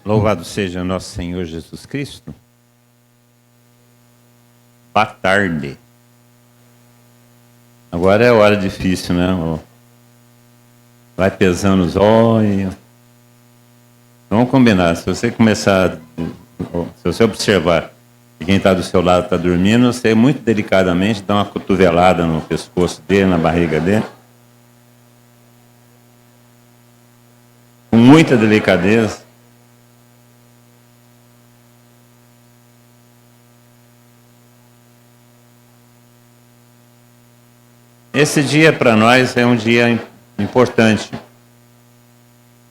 Louvado seja nosso Senhor Jesus Cristo. Boa tarde. Agora é a hora difícil, né? Vai pesando os olhos. Vamos combinar. Se você começar, se você observar que quem está do seu lado está dormindo, você muito delicadamente dá uma cotovelada no pescoço dele, na barriga dele. Com muita delicadeza. Esse dia para nós é um dia importante.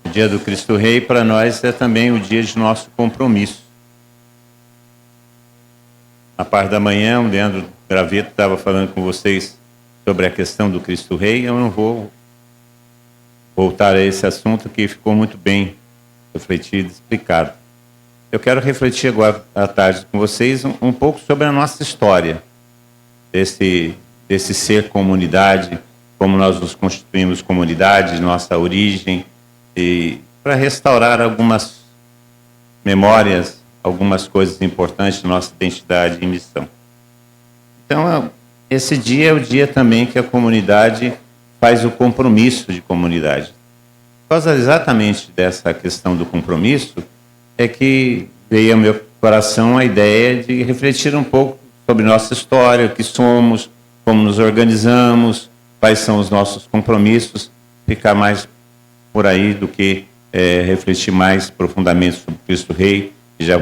O dia do Cristo Rei para nós é também o dia de nosso compromisso. Na parte da manhã, o Leandro Graveto estava falando com vocês sobre a questão do Cristo Rei. Eu não vou voltar a esse assunto que ficou muito bem refletido, explicado. Eu quero refletir agora à tarde com vocês um pouco sobre a nossa história, desse ser comunidade, como nós nos constituímos comunidade, nossa origem, e para restaurar algumas memórias, algumas coisas importantes da nossa identidade e missão. Então, esse dia é o dia também que a comunidade faz o compromisso de comunidade. Por causa exatamente dessa questão do compromisso, é que veio ao meu coração a ideia de refletir um pouco sobre nossa história, o que somos, como nos organizamos, quais são os nossos compromissos, ficar mais por aí do que refletir mais profundamente sobre Cristo Rei, que já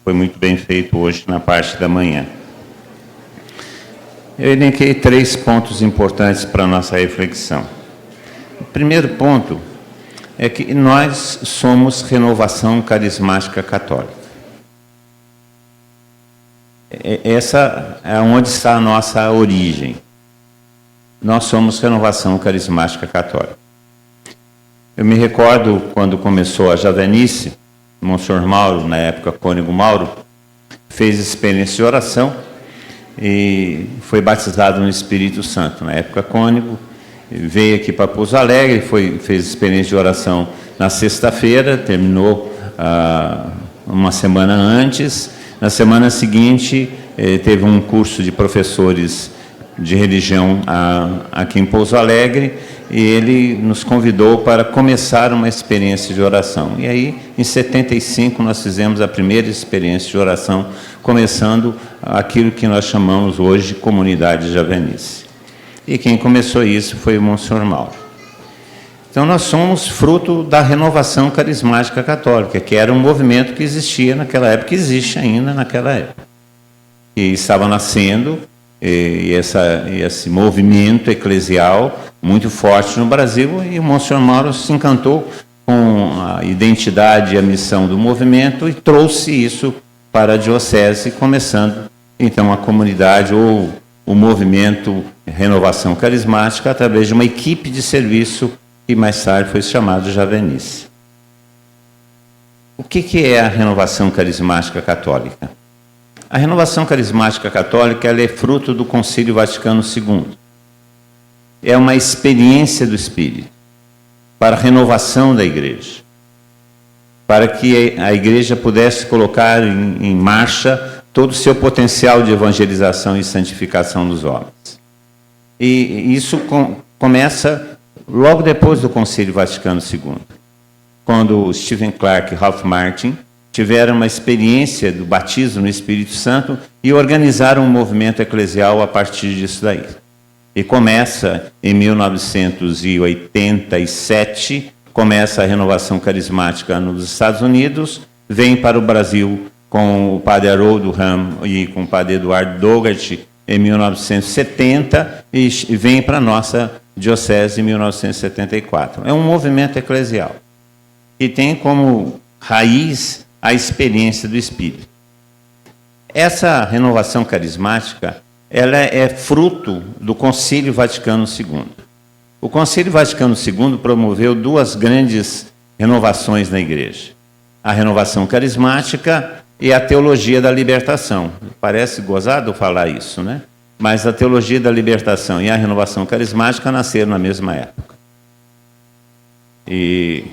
foi muito bem feito hoje na parte da manhã. Eu elenquei 3 pontos importantes para a nossa reflexão. O primeiro ponto é que nós somos Renovação Carismática Católica. Essa é onde está a nossa origem. Nós somos Renovação Carismática Católica. Eu me recordo quando começou a Javenice, o Monsenhor Mauro, na época Cônego Mauro, fez experiência de oração e foi batizado no Espírito Santo. Na época Cônego, veio aqui para Pouso Alegre, fez experiência de oração na sexta-feira, terminou uma semana antes. Na semana seguinte, teve um curso de professores de religião aqui em Pouso Alegre, e ele nos convidou para começar uma experiência de oração. E aí, em 75, nós fizemos a primeira experiência de oração, começando aquilo que nós chamamos hoje de Comunidade Javenice. E quem começou isso foi o Monsenhor Mauro. Então, nós somos fruto da Renovação Carismática Católica, que era um movimento que existia naquela época, que existe ainda naquela época. E estava nascendo, e esse movimento eclesial muito forte no Brasil, e o Monsenhor Mauro se encantou com a identidade e a missão do movimento e trouxe isso para a diocese, começando então a comunidade ou o movimento Renovação Carismática através de uma equipe de serviço que mais tarde foi chamado Javenice. O que é a Renovação Carismática Católica? A Renovação Carismática Católica ela é fruto do Concílio Vaticano II. É uma experiência do Espírito para a renovação da Igreja, para que a Igreja pudesse colocar em marcha todo o seu potencial de evangelização e santificação dos homens. E isso começa logo depois do Concílio Vaticano II, quando Stephen Clark e Ralph Martin tiveram uma experiência do batismo no Espírito Santo e organizaram um movimento eclesial a partir disso daí. E começa em 1987, começa a Renovação Carismática nos Estados Unidos, vem para o Brasil com o padre Haroldo Ram e com o padre Eduardo Dougart em 1970 e vem para a nossa diocese em 1974. É um movimento eclesial que tem como raiz a experiência do Espírito. Essa renovação carismática ela é fruto do Concílio Vaticano II. O Concílio Vaticano II promoveu 2 grandes renovações na Igreja. A renovação carismática e a teologia da libertação. Parece gozado falar isso, né? Mas a teologia da libertação e a renovação carismática nasceram na mesma época. E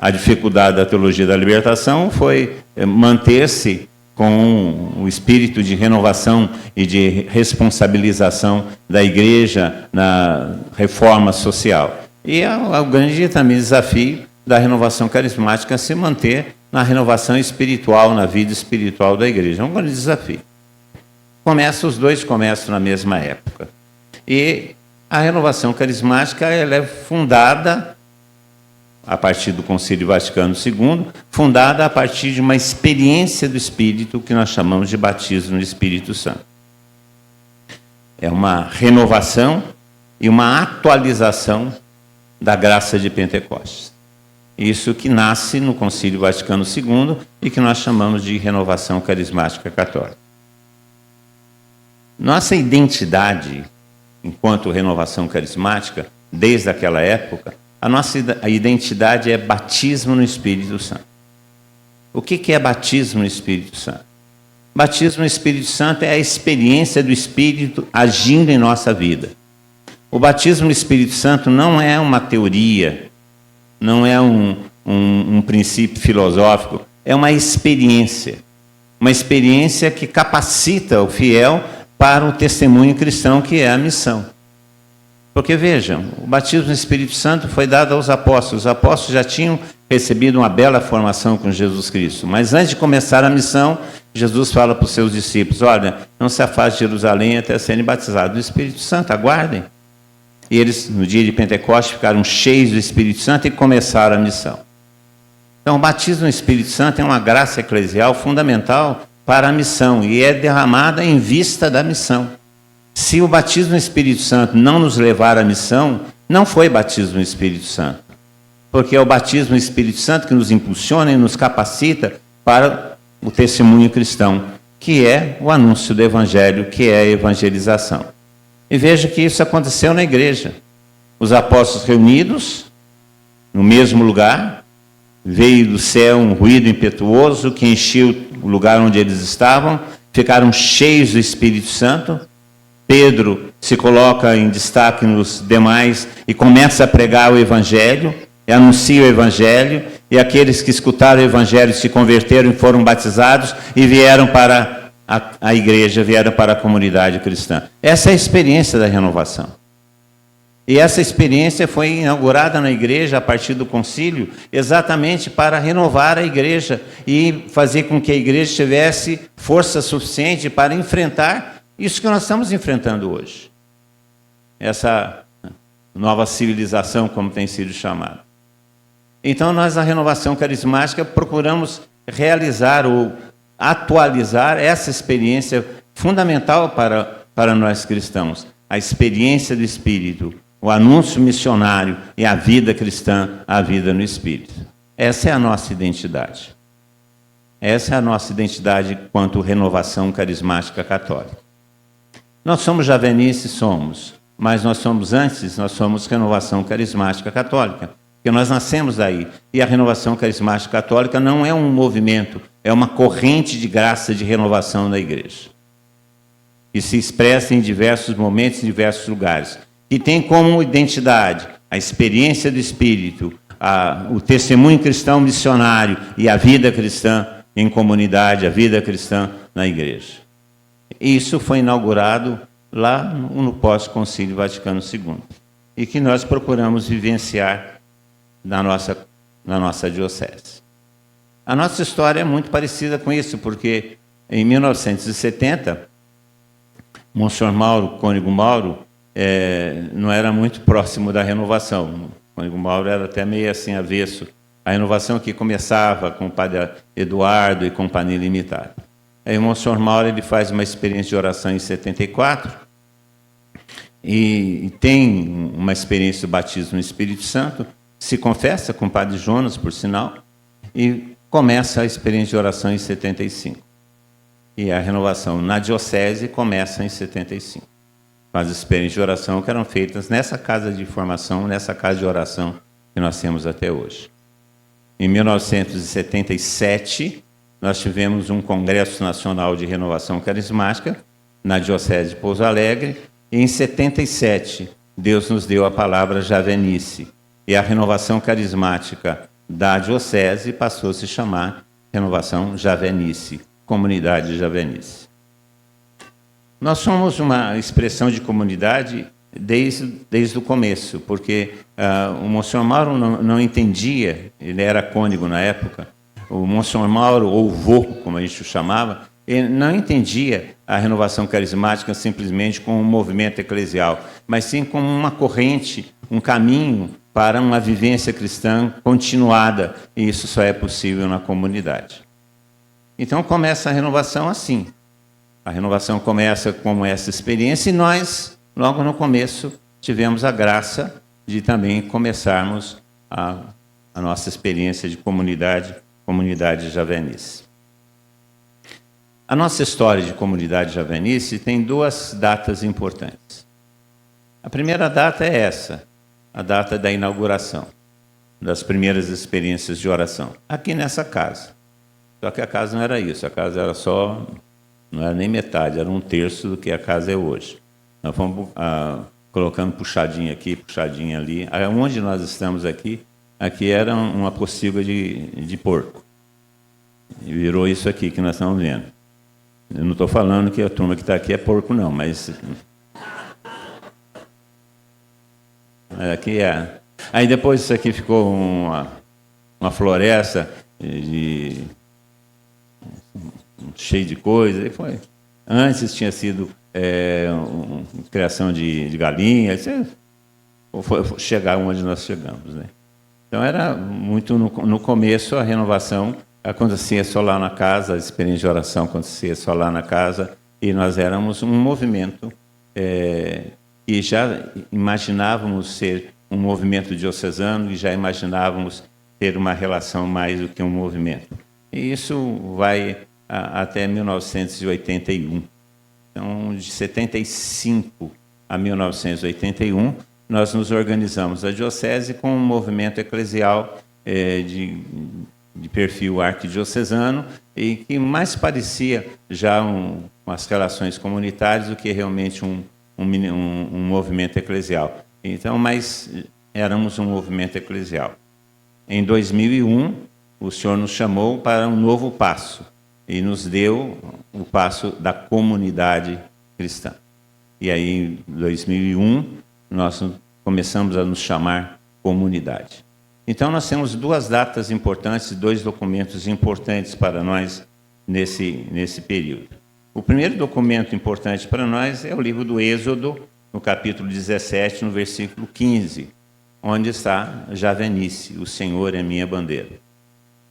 A dificuldade da teologia da libertação foi manter-se com o espírito de renovação e de responsabilização da igreja na reforma social. E o grande também desafio da renovação carismática é se manter na renovação espiritual, na vida espiritual da igreja. É um grande desafio. Os dois começam na mesma época. E a renovação carismática ela é fundada a partir do Concílio Vaticano II, fundada a partir de uma experiência do Espírito que nós chamamos de batismo no Espírito Santo. É uma renovação e uma atualização da graça de Pentecostes. Isso que nasce no Concílio Vaticano II e que nós chamamos de renovação carismática católica. Nossa identidade, enquanto renovação carismática, desde aquela época, a nossa identidade é batismo no Espírito Santo. O que é batismo no Espírito Santo? Batismo no Espírito Santo é a experiência do Espírito agindo em nossa vida. O batismo no Espírito Santo não é uma teoria, não é um princípio filosófico, é uma experiência que capacita o fiel para o testemunho cristão, que é a missão. Porque, vejam, o batismo no Espírito Santo foi dado aos apóstolos. Os apóstolos já tinham recebido uma bela formação com Jesus Cristo. Mas antes de começar a missão, Jesus fala para os seus discípulos, olha, não se afaste de Jerusalém até serem batizados do Espírito Santo, aguardem. E eles, no dia de Pentecostes, ficaram cheios do Espírito Santo e começaram a missão. Então, o batismo no Espírito Santo é uma graça eclesial fundamental para a missão e é derramada em vista da missão. Se o batismo no Espírito Santo não nos levar à missão, não foi batismo no Espírito Santo. Porque é o batismo no Espírito Santo que nos impulsiona e nos capacita para o testemunho cristão, que é o anúncio do Evangelho, que é a evangelização. E veja que isso aconteceu na igreja. Os apóstolos reunidos, no mesmo lugar, veio do céu um ruído impetuoso que encheu o lugar onde eles estavam, ficaram cheios do Espírito Santo. Pedro se coloca em destaque nos demais e começa a pregar o Evangelho, e anuncia o Evangelho, e aqueles que escutaram o Evangelho se converteram e foram batizados e vieram para a igreja, vieram para a comunidade cristã. Essa é a experiência da renovação. E essa experiência foi inaugurada na igreja a partir do concílio, exatamente para renovar a igreja e fazer com que a igreja tivesse força suficiente para enfrentar isso que nós estamos enfrentando hoje. Essa nova civilização, como tem sido chamada. Então, nós, na renovação carismática, procuramos realizar ou atualizar essa experiência fundamental para nós cristãos. A experiência do Espírito, o anúncio missionário e a vida cristã, a vida no Espírito. Essa é a nossa identidade. Essa é a nossa identidade quanto renovação carismática católica. Nós somos javenices, somos, mas nós somos renovação carismática católica, porque nós nascemos daí. E a renovação carismática católica não é um movimento, é uma corrente de graça de renovação da igreja, que se expressa em diversos momentos, em diversos lugares, que tem como identidade a experiência do Espírito, o testemunho cristão missionário e a vida cristã em comunidade, a vida cristã na igreja. Isso foi inaugurado lá no pós-concílio Vaticano II, e que nós procuramos vivenciar na nossa diocese. A nossa história é muito parecida com isso, porque em 1970, Monsenhor Mauro, Cônego Mauro, não era muito próximo da renovação. O Cônego Mauro era até meio assim avesso. A renovação que começava com o padre Eduardo e Companhia Limitada. Aí o Monsenhor Mauro ele faz uma experiência de oração em 74 e tem uma experiência do batismo no Espírito Santo, se confessa com o padre Jonas, por sinal, e começa a experiência de oração em 75. E a renovação na diocese começa em 75. Com as experiências de oração que eram feitas nessa casa de formação, nessa casa de oração que nós temos até hoje. Em 1977, nós tivemos um Congresso Nacional de Renovação Carismática na Diocese de Pouso Alegre, e em 77, Deus nos deu a palavra javenice. E a renovação carismática da diocese passou a se chamar Renovação Javenice, Comunidade Javenice. Nós somos uma expressão de comunidade desde o começo, porque o Monsenhor Mauro não entendia, ele era cônego na época, o Monsenhor Mauro, ou vô, como a gente o chamava, ele não entendia a renovação carismática simplesmente como um movimento eclesial, mas sim como uma corrente, um caminho para uma vivência cristã continuada, e isso só é possível na comunidade. Então começa a renovação assim. A renovação começa com essa experiência e nós, logo no começo, tivemos a graça de também começarmos a nossa experiência de comunidade javenice. A nossa história de comunidade javenice tem duas datas importantes. A primeira data é essa, a data da inauguração, das primeiras experiências de oração, aqui nessa casa. Só que a casa não era isso, a casa era só, não era nem metade, era 1/3 do que a casa é hoje. Nós fomos colocando puxadinha aqui, puxadinha ali. Onde nós estamos aqui era uma pocilga de porco. E virou isso aqui que nós estamos vendo. Eu não estou falando que a turma que está aqui é porco, não, mas... Aqui é... Aí depois isso aqui ficou uma floresta cheia de coisa. E foi. Antes tinha sido criação de galinha. Foi chegar onde nós chegamos, né? Então era muito no começo a renovação acontecia só lá na casa, a experiência de oração acontecia só lá na casa, e nós éramos um movimento e já imaginávamos ser um movimento diocesano e já imaginávamos ter uma relação mais do que um movimento. E isso vai até 1981. Então, de 75 a 1981, nós nos organizamos a diocese com um movimento eclesial de perfil arquidiocesano e que mais parecia já com as relações comunitárias do que realmente um movimento eclesial. Então, mas éramos um movimento eclesial. Em 2001, o Senhor nos chamou para um novo passo e nos deu o passo da comunidade cristã. E aí, em 2001, nós começamos a nos chamar comunidade. Então, nós temos duas datas importantes, dois documentos importantes para nós nesse período. O primeiro documento importante para nós é o livro do Êxodo, no capítulo 17, no versículo 15, onde está Javenice, o Senhor é minha bandeira.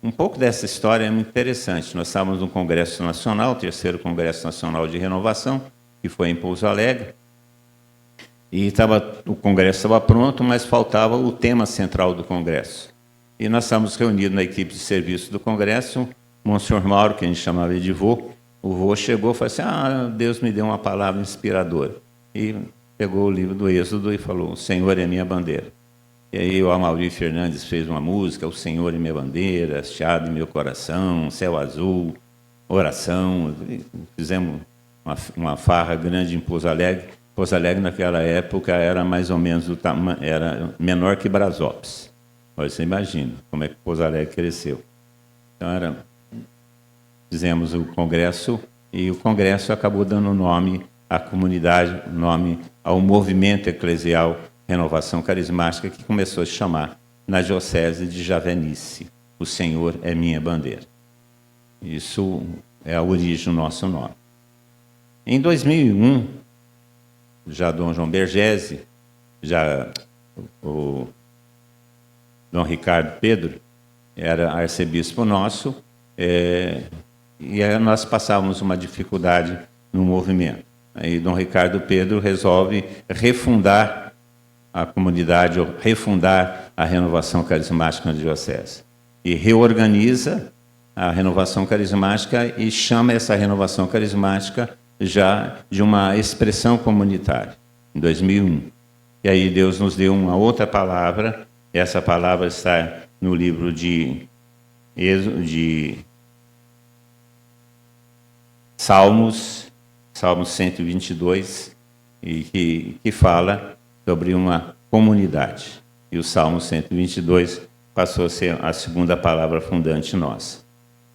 Um pouco dessa história é muito interessante. Nós estávamos no Congresso Nacional, o 3º Congresso Nacional de Renovação, que foi em Pouso Alegre, e o Congresso estava pronto, mas faltava o tema central do Congresso. E nós estávamos reunidos na equipe de serviço do Congresso, o Monsenhor Mauro, que a gente chamava de vô, o vô chegou e falou assim, Deus me deu uma palavra inspiradora. E pegou o livro do Êxodo e falou, o Senhor é minha bandeira. E aí o Amaury Fernandes fez uma música, o Senhor é minha bandeira, hasteado em meu coração, céu azul, oração. Fizemos uma farra grande em Pouso Alegre. Pouso Alegre, naquela época, era mais ou menos era menor que Brasópolis. Você imagina como é que Pouso Alegre cresceu. Então, fizemos o congresso, e o congresso acabou dando nome à comunidade, nome ao movimento eclesial Renovação Carismática, que começou a se chamar na Diocese de Javenice. O Senhor é minha bandeira. Isso é a origem do nosso nome. Em 2001, já Dom João Bergese, já o Dom Ricardo Pedro, era arcebispo nosso, e nós passávamos uma dificuldade no movimento. Aí Dom Ricardo Pedro resolve refundar a comunidade, ou refundar a renovação carismática na diocese. E reorganiza a renovação carismática e chama essa renovação carismática já de uma expressão comunitária, em 2001. E aí Deus nos deu uma outra palavra, essa palavra está no livro de Salmos 122, e que fala sobre uma comunidade. E o Salmo 122 passou a ser a segunda palavra fundante nossa.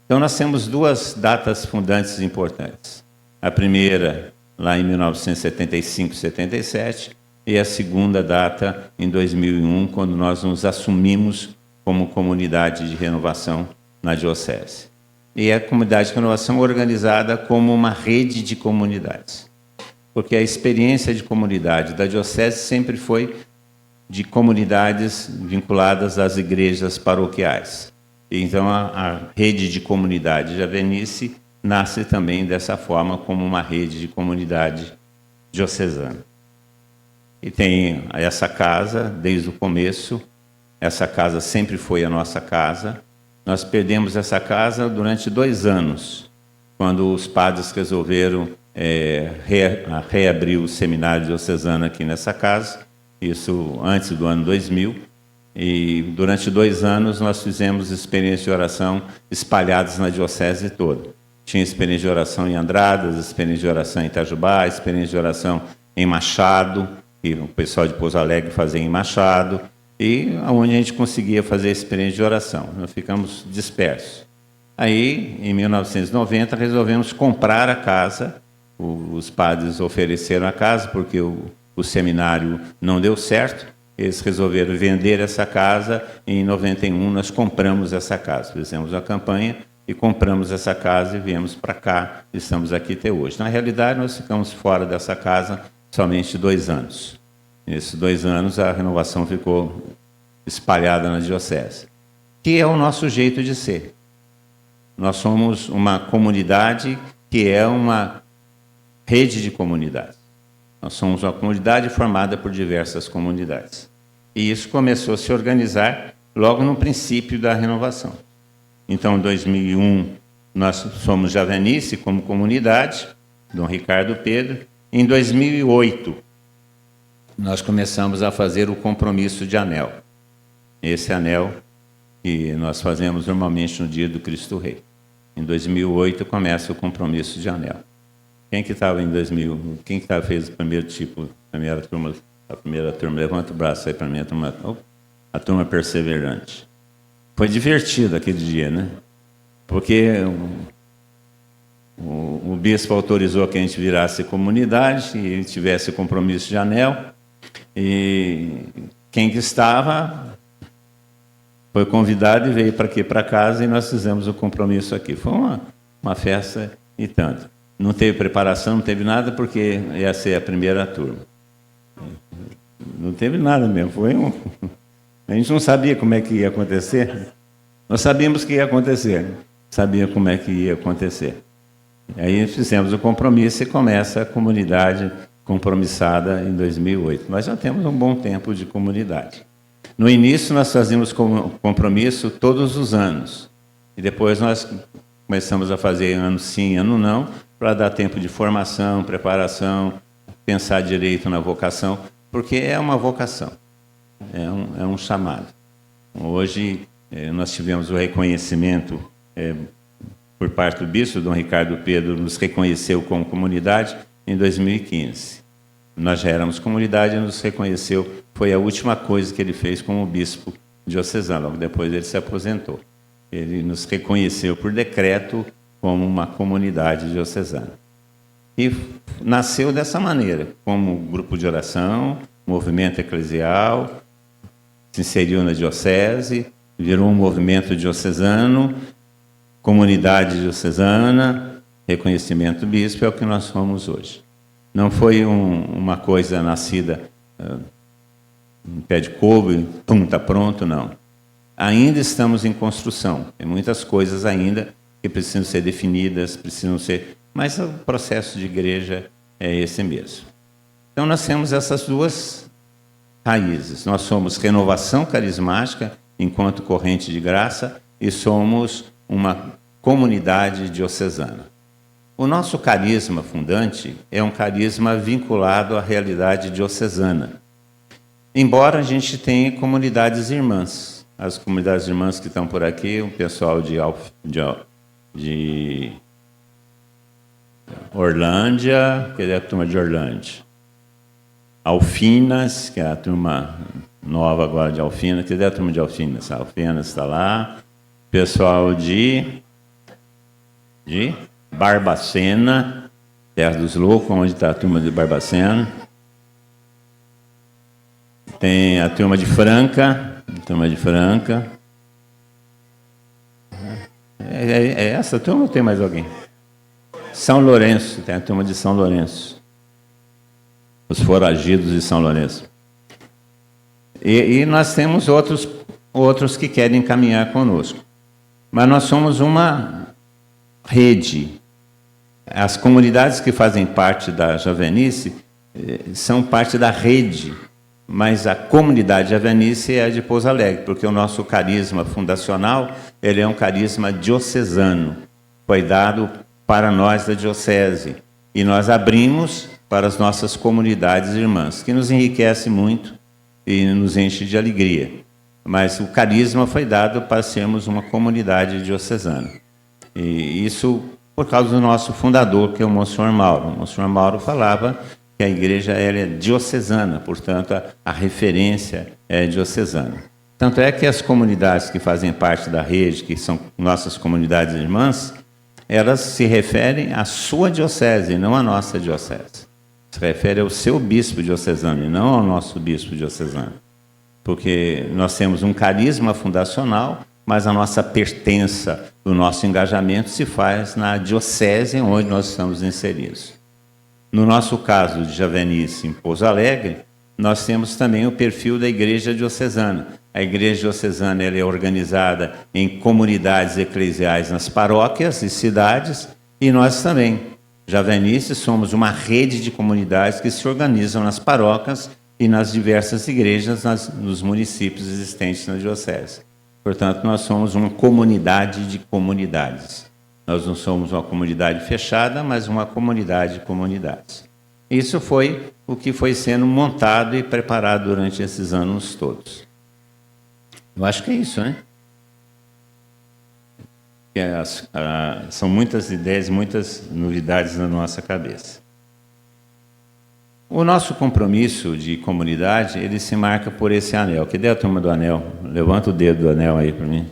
Então, nós temos duas datas fundantes importantes. A primeira, lá em 1975, 77, e a segunda data, em 2001, quando nós nos assumimos como comunidade de renovação na Diocese. E a comunidade de renovação organizada como uma rede de comunidades. Porque a experiência de comunidade da Diocese sempre foi de comunidades vinculadas às igrejas paroquiais. Então, a rede de comunidade javenice nasce também dessa forma, como uma rede de comunidade diocesana. E tem essa casa, desde o começo, essa casa sempre foi a nossa casa. Nós perdemos essa casa durante 2 anos, quando os padres resolveram reabrir o seminário diocesano aqui nessa casa, isso antes do ano 2000, e durante 2 anos nós fizemos experiências de oração espalhadas na diocese toda. Tinha experiência de oração em Andradas, experiência de oração em Itajubá, experiência de oração em Machado, que o pessoal de Pouso Alegre fazia em Machado, e onde a gente conseguia fazer experiência de oração. Nós ficamos dispersos. Aí, em 1990, resolvemos comprar a casa. Os padres ofereceram a casa porque o seminário não deu certo. Eles resolveram vender essa casa e em 91 nós compramos essa casa. Fizemos a campanha e compramos essa casa e viemos para cá. Estamos aqui até hoje. Na realidade, nós ficamos fora dessa casa somente 2 anos. Nesses 2 anos, a renovação ficou espalhada na diocese, que é o nosso jeito de ser. Nós somos uma comunidade que é uma rede de comunidades. Nós somos uma comunidade formada por diversas comunidades. E isso começou a se organizar logo no princípio da renovação. Então, em 2001, nós somos Javenice como comunidade, Dom Ricardo Pedro. Em 2008, nós começamos a fazer o compromisso de anel. Esse anel que nós fazemos normalmente no dia do Cristo Rei. Em 2008 começa o compromisso de anel. Quem que estava em 2000? Quem que fez o primeiro tipo, a primeira turma? Levanta o braço aí para mim, a turma perseverante. Foi divertido aquele dia, né? Porque o bispo autorizou que a gente virasse comunidade e tivesse compromisso de anel. E quem que estava foi convidado e veio para aqui, para casa, e nós fizemos o compromisso aqui. Foi uma festa e tanto. Não teve preparação, não teve nada, porque ia ser a primeira turma. Não teve nada mesmo. A gente não sabia como é que ia acontecer. Nós sabíamos que ia acontecer. Sabia como é que ia acontecer. Aí fizemos o compromisso e começa a comunidade compromissada em 2008. Nós já temos um bom tempo de comunidade. No início, nós fazíamos compromisso todos os anos. E depois nós começamos a fazer ano sim, ano não, para dar tempo de formação, preparação, pensar direito na vocação, porque é uma vocação, é um chamado. Hoje, nós tivemos o reconhecimento por parte do bispo, Dom Ricardo Pedro nos reconheceu como comunidade em 2015. Nós já éramos comunidade e nos reconheceu, foi a última coisa que ele fez como bispo diocesano, logo depois ele se aposentou. Ele nos reconheceu por decreto como uma comunidade diocesana. E nasceu dessa maneira, como grupo de oração, movimento eclesial, se inseriu na diocese, virou um movimento diocesano, comunidade diocesana, reconhecimento do bispo, é o que nós somos hoje. Não foi uma coisa nascida em pé de couve e pum, está pronto, não. Ainda estamos em construção, tem muitas coisas ainda que precisam ser definidas, precisam ser... Mas o processo de igreja é esse mesmo. Então, nós temos essas duas raízes. Nós somos renovação carismática enquanto corrente de graça e somos uma comunidade diocesana. O nosso carisma fundante é um carisma vinculado à realidade diocesana. Embora a gente tenha comunidades irmãs. As comunidades irmãs que estão por aqui, o pessoal de Orlândia, que é a turma de Orlândia. Alfinas, que é a turma nova agora de Alfenas. Cadê a turma de Alfenas? Alfenas está lá. Pessoal de Barbacena, Terra dos Loucos, onde está a turma de Barbacena. Tem a turma de Franca. É essa turma ou tem mais alguém? São Lourenço, tem a turma de São Lourenço. Os foragidos de São Lourenço. E nós temos outros que querem caminhar conosco. Mas nós somos uma rede. As comunidades que fazem parte da Javenice são parte da rede, mas a comunidade Javenice é a de Pouso Alegre, porque o nosso carisma fundacional ele é um carisma diocesano, foi dado para nós da diocese, e nós abrimos para as nossas comunidades irmãs, que nos enriquece muito e nos enche de alegria. Mas o carisma foi dado para sermos uma comunidade diocesana. E isso por causa do nosso fundador, que é o Monsenhor Mauro. O Monsenhor Mauro falava que a igreja ela é diocesana, portanto, a referência é diocesana. Tanto é que as comunidades que fazem parte da rede, que são nossas comunidades irmãs, elas se referem à sua diocese, não à nossa diocese. Se refere ao seu bispo diocesano, e não ao nosso bispo diocesano. Porque nós temos um carisma fundacional, mas a nossa pertença, o nosso engajamento se faz na diocese onde nós estamos inseridos. No nosso caso de Javenice, em Pouso Alegre, nós temos também o perfil da Igreja Diocesana. A Igreja Diocesana ela é organizada em comunidades eclesiais nas paróquias e cidades, e nós também, Javenice, somos uma rede de comunidades que se organizam nas paróquias e nas diversas igrejas nos municípios existentes na diocese. Portanto, nós somos uma comunidade de comunidades. Nós não somos uma comunidade fechada, mas uma comunidade de comunidades. Isso foi o que foi sendo montado e preparado durante esses anos todos. Eu acho que é isso, né? São muitas ideias, muitas novidades na nossa cabeça. O nosso compromisso de comunidade, ele se marca por esse anel. Cadê a turma do anel? Levanta o dedo do anel aí para mim.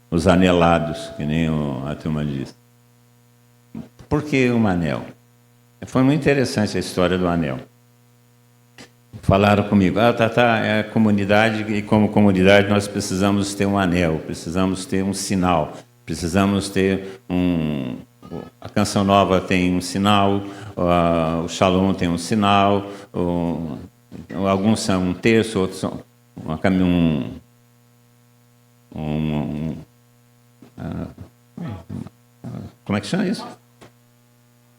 Os anelados, que nem a turma diz. Por que um anel? Foi muito interessante a história do anel. Falaram comigo, é comunidade, e como comunidade nós precisamos ter um anel, precisamos ter um sinal, precisamos ter a Canção Nova tem um sinal, o Shalom tem um sinal, alguns são um terço, outros são como é que chama isso?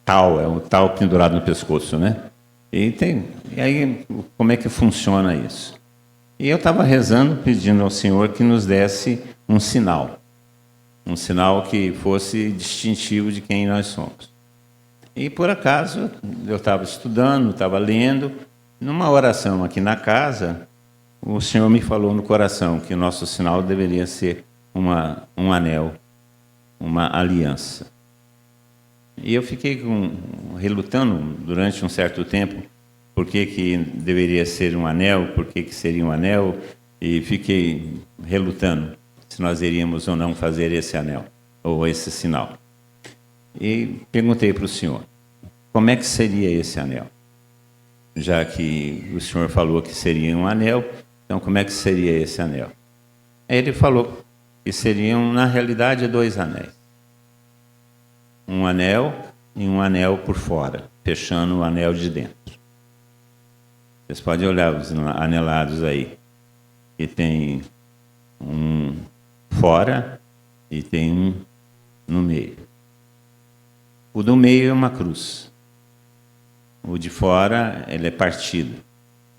Tal, é um tal pendurado no pescoço, né? E aí, como é que funciona isso? E eu estava rezando, pedindo ao Senhor que nos desse um sinal que fosse distintivo de quem nós somos. E, por acaso, eu estava estudando, estava lendo, numa oração aqui na casa, o Senhor me falou no coração que o nosso sinal deveria ser um anel, uma aliança. E eu fiquei relutando durante um certo tempo por que deveria ser um anel, por que seria um anel, e fiquei relutando se nós iríamos ou não fazer esse anel, ou esse sinal. E perguntei para o Senhor, como é que seria esse anel? Já que o Senhor falou que seria um anel, então como é que seria esse anel? Aí ele falou que seriam, na realidade, 2 anéis. Um anel e um anel por fora, fechando o anel de dentro. Vocês podem olhar os anelados aí. E tem um fora e tem um no meio. O do meio é uma cruz. O de fora, ele é partido.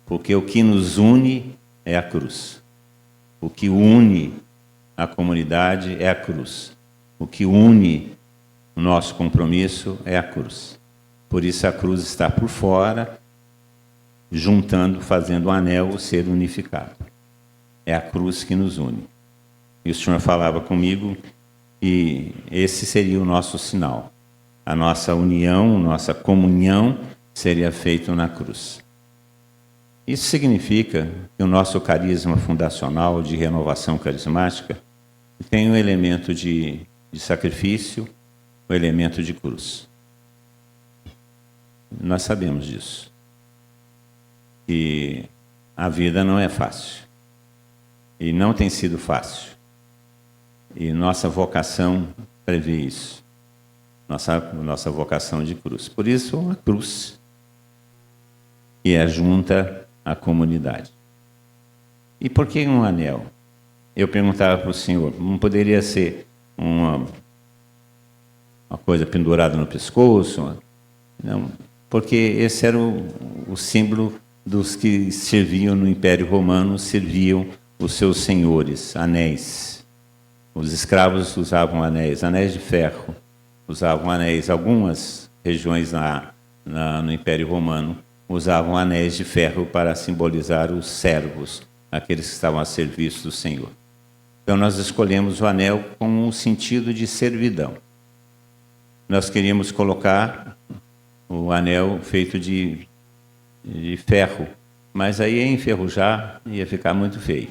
Porque o que nos une é a cruz. O que une a comunidade é a cruz. O que une o nosso compromisso é a cruz. Por isso a cruz está por fora, juntando, fazendo o anel ser unificado. É a cruz que nos une. E o Senhor falava comigo e esse seria o nosso sinal. A nossa união, nossa comunhão seria feita na cruz. Isso significa que o nosso carisma fundacional de renovação carismática tem um elemento de sacrifício, um elemento de cruz. Nós sabemos disso. E a vida não é fácil. E não tem sido fácil. E nossa vocação prevê isso. Nossa vocação de cruz. Por isso, a cruz, que é junta à comunidade. E por que um anel? Eu perguntava para o senhor, não poderia ser uma coisa pendurada no pescoço? Não, porque esse era o símbolo dos que serviam no Império Romano, serviam os seus senhores, anéis. Os escravos usavam anéis de ferro, usavam anéis. Algumas regiões no Império Romano usavam anéis de ferro para simbolizar os servos, aqueles que estavam a serviço do Senhor. Então nós escolhemos o anel com um sentido de servidão. Nós queríamos colocar o anel feito de ferro, mas aí ia enferrujar, ia ficar muito feio.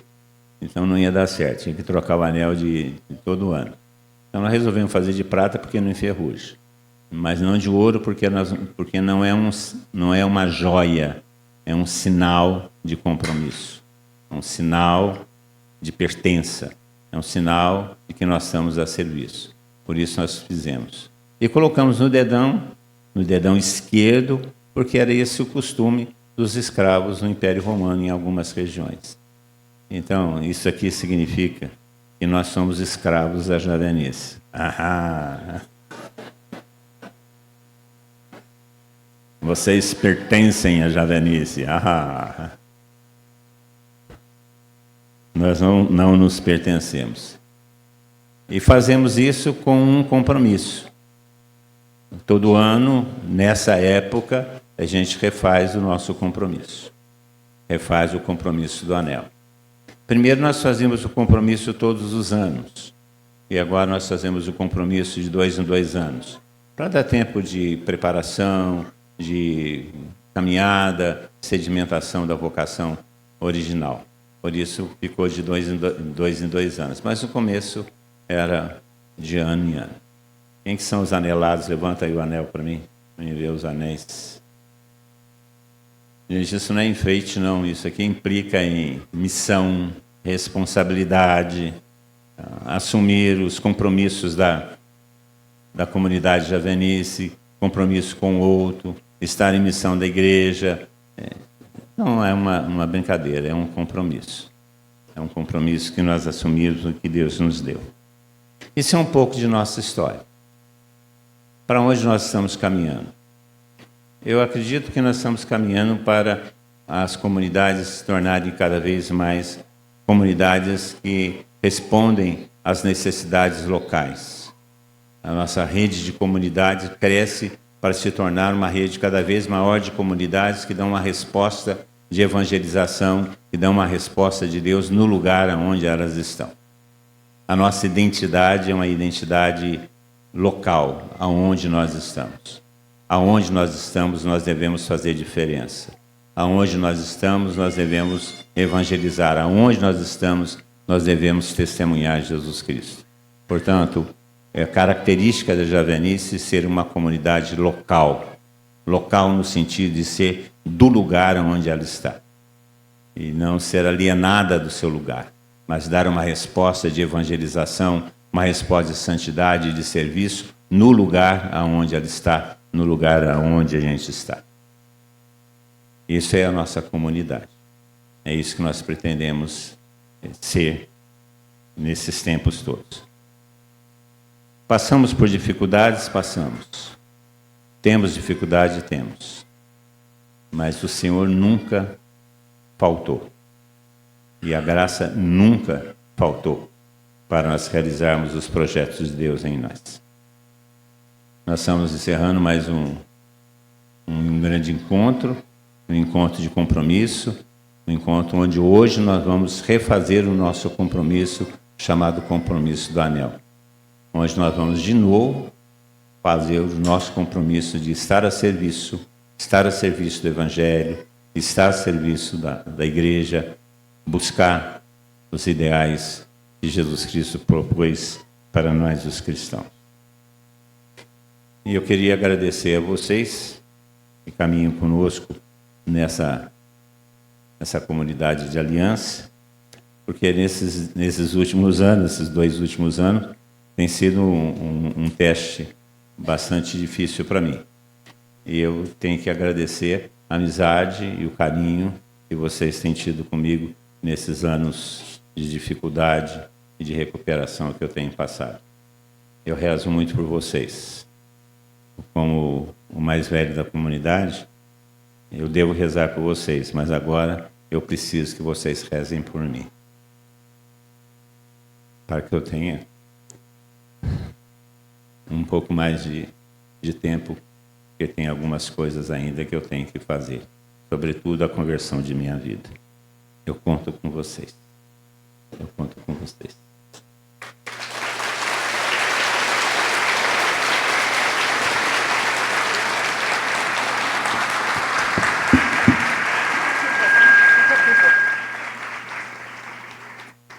Então não ia dar certo, tinha que trocar o anel de todo ano. Então nós resolvemos fazer de prata porque não enferruja, mas não de ouro porque não é uma joia, é um sinal de compromisso, é um sinal de pertença, é um sinal de que nós estamos a serviço. Por isso nós fizemos. E colocamos no dedão esquerdo, porque era esse o costume dos escravos no Império Romano em algumas regiões. Então, isso aqui significa que nós somos escravos da Javenice. Vocês pertencem à Javenice. Nós não nos pertencemos. E fazemos isso com um compromisso. Todo ano, nessa época, a gente refaz o nosso compromisso. Refaz o compromisso do anel. Primeiro nós fazíamos o compromisso todos os anos. E agora nós fazemos o compromisso de 2 em 2 anos. Para dar tempo de preparação, de caminhada, sedimentação da vocação original. Por isso ficou de 2 em 2 anos. Mas no começo era de ano em ano. Quem que são os anelados? Levanta aí o anel para mim. Para mim ver os anéis. Gente, isso não é enfeite, não. Isso aqui implica em missão, responsabilidade, assumir os compromissos da comunidade javenice, compromisso com o outro, estar em missão da igreja. Não é uma brincadeira, é um compromisso. É um compromisso que nós assumimos, o que Deus nos deu. Isso é um pouco de nossa história. Para onde nós estamos caminhando? Eu acredito que nós estamos caminhando para as comunidades se tornarem cada vez mais comunidades que respondem às necessidades locais. A nossa rede de comunidades cresce para se tornar uma rede cada vez maior de comunidades que dão uma resposta de evangelização, que dão uma resposta de Deus no lugar onde elas estão. A nossa identidade é uma identidade local, aonde nós estamos. Aonde nós estamos, nós devemos fazer diferença. Aonde nós estamos, nós devemos evangelizar. Aonde nós estamos, nós devemos testemunhar Jesus Cristo. Portanto, é característica da Javenice ser uma comunidade local. Local no sentido de ser do lugar onde ela está. E não ser alienada do seu lugar, mas dar uma resposta de evangelização, uma resposta de santidade e de serviço no lugar aonde ela está, no lugar aonde a gente está. Isso é a nossa comunidade. É isso que nós pretendemos ser nesses tempos todos. Passamos por dificuldades? Passamos. Temos dificuldade? Temos. Mas o Senhor nunca faltou. E a graça nunca faltou para nós realizarmos os projetos de Deus em nós. Nós estamos encerrando mais um grande encontro, um encontro de compromisso, um encontro onde hoje nós vamos refazer o nosso compromisso, chamado compromisso do anel. Onde nós vamos de novo fazer o nosso compromisso de estar a serviço do Evangelho, estar a serviço da igreja, buscar os ideais que Jesus Cristo propôs para nós, os cristãos. E eu queria agradecer a vocês que caminham conosco nessa comunidade de aliança, porque nesses últimos anos, esses 2 últimos anos, tem sido um teste bastante difícil para mim. E eu tenho que agradecer a amizade e o carinho que vocês têm tido comigo nesses anos de dificuldade e de recuperação que eu tenho passado. Eu rezo muito por vocês. Como o mais velho da comunidade, eu devo rezar por vocês, mas agora eu preciso que vocês rezem por mim, para que eu tenha um pouco mais de tempo, porque tem algumas coisas ainda que eu tenho que fazer, sobretudo a conversão de minha vida. Eu conto com vocês. Eu conto com vocês.